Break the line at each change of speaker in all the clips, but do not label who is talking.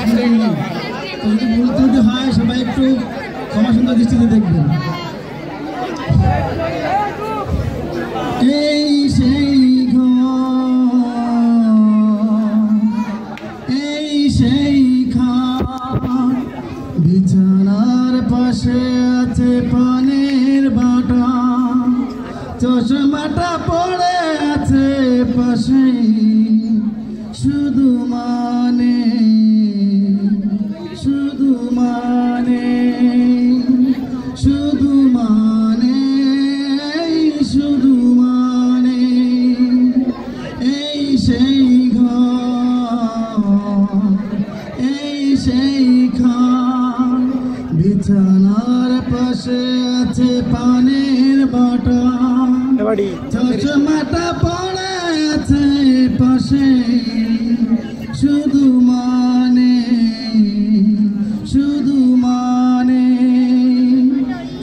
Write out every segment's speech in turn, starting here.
যদি ভুল ত্রুটি হয় সবাই একটু ক্ষমা সুন্দর দৃষ্টিতে দেখবেন। এই সেই এই সেই খাট, বিছানার পাশে আছে পানের বাটা, চশমাটা পড়ে আছে পাশে, শুধু মানে শুধু মানে শুধু মানে শুধু মানে এই সেই ঘর, এই সেই খাট, বিছানার পাশে আছে পানের বাটা, চশমাটা পড়ে আছে পাশে, শুধু মানে শুধু মানে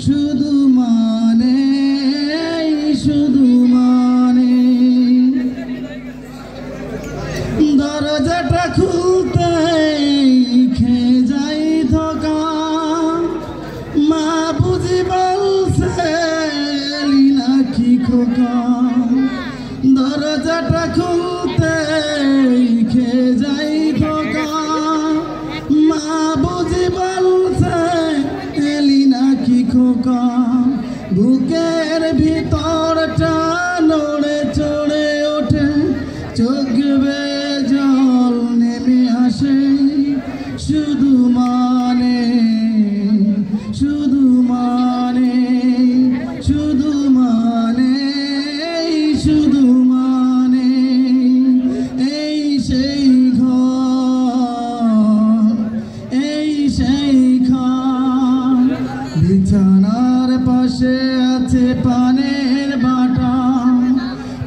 শুধু মানে শুধু মানে দরজাটা খুলতে খেয়ে যাই ধোকা, মা বুঝি বলছে নাকি খোকা, দরজাটা খুলতে খেয়ে যাই ধোকা, মা বুঝি বলছে এলি নাকি খোকা, বুকের ভিতরটা নড়ে চড়ে ওঠে, চোখ বেয়ে জল নেমে আসে, শুধু মানে শুধু মানে শুধু মানে শুধু মানে এই সেই ঘর, এই সেই খাট, বিছানার পাশে আছে পানের বাটা,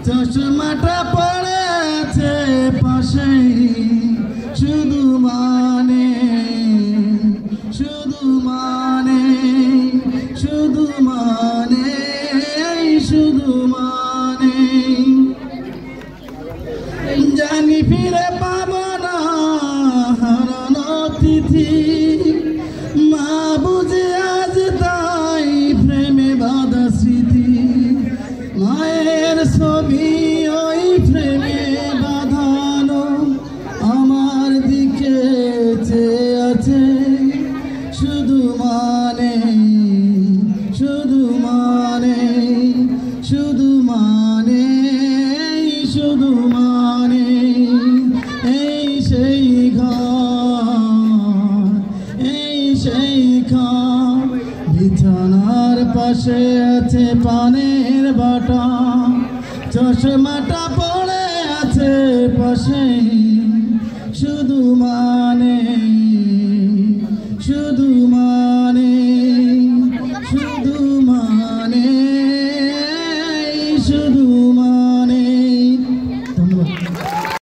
চশমাটা পড়ে আছে পাশে, শুধু মানে শুধু মানে শুধু মানে শুধু মানে জানি ফিরে পাবো না হারানো তিথি, মা বুঝে আজ তাই প্রেমে বাঁধা স্মৃতি, মায়ের ছবি ওই প্রেমে বাঁধানো, আমার দিকে চেয়ে আছে, শুধু মানে শুধু মানে শুধু মানে শুধু মানে এই সেই ঘর, এই সেই খাট, বিছানার পাশে আছে পানের বাটা, চশমাটা পড়ে আছে পাশে, শুধু মানে শুধু মানে শুধু